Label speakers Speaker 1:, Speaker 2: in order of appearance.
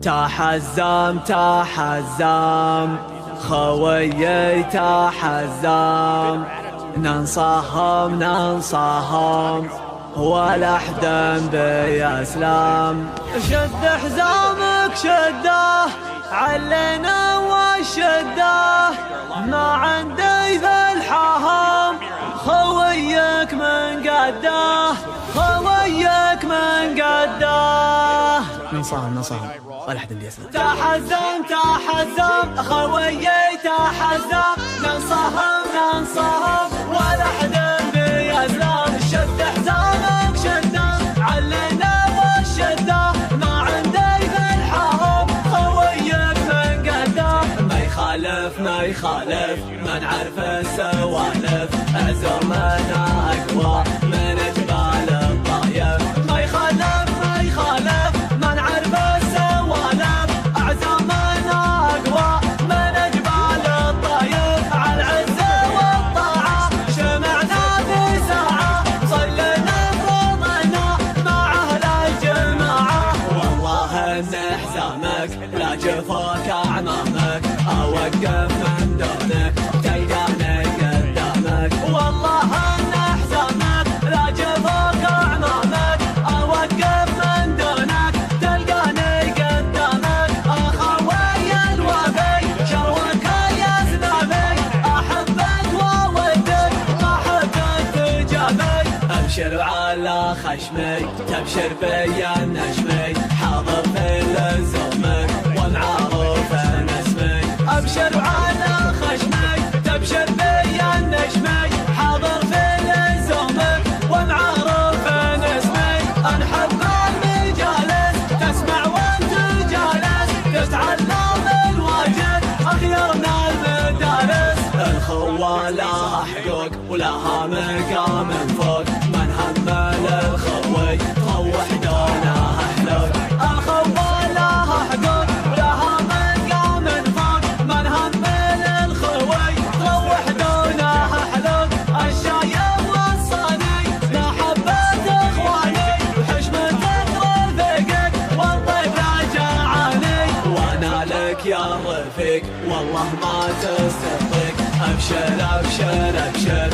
Speaker 1: تحزم تحزم خويي تحزم، ننصهم ننصهم ولا حدا بيسلم. شد حزامك شده علينا وشده، ما عندي في الحهم خويك من قده، خويك من قده. ننصهم ولا حدا بيسلم. تحزم تحزم خويي تحزم، ننصهم ننصهم ولا حدا بيسلم. شد حزامك شده علينا وشده، ما عندي في الحهم خويك من قده. ما يخالف ما نعرف السوالف، ازر منا اقوى من جبال الطايف. ما يخالف ما نعرف السوالف، اعزامنا اقوى من جبال الطايف. على العزه والطاعه شمعنا بساعه، صلينا فرضنا مع اهل الجماعه. والله ان حزامك لا جفاك اعمامك، اوقف من دونك تلقاني قدامك. والله ان حزامك لا جفاك اعمامك، اوقف من دونك تلقاني قدامك. اخوي الوفي شروك يا زنامي، احبك وودك ما حبك تجابي. ابشر على خشمي تبشر بيا النشمي، حاضر في لزومك ومعروف اسمي. ابشر على خشمك تبشر بيا النشمي، حاضر في لزومك ومعروف اسمي. انحب المجالس تسمع وانت جالس، تتعلم الواجب اخيرنا المدارس. الخوة لها حقوق ولها مقام فوق، من همل الخوي تروح دونها حلوق. الخوة لها حقوق ولها مقام فوق، من همل الخوي تروح دونها حلوق. الشايب والصاني لحبة اخواني، وحشمتك رفيقك والضيف جعاني. وانا لك يا رفيق والله ما تصدق، ابشر ابشر ابشر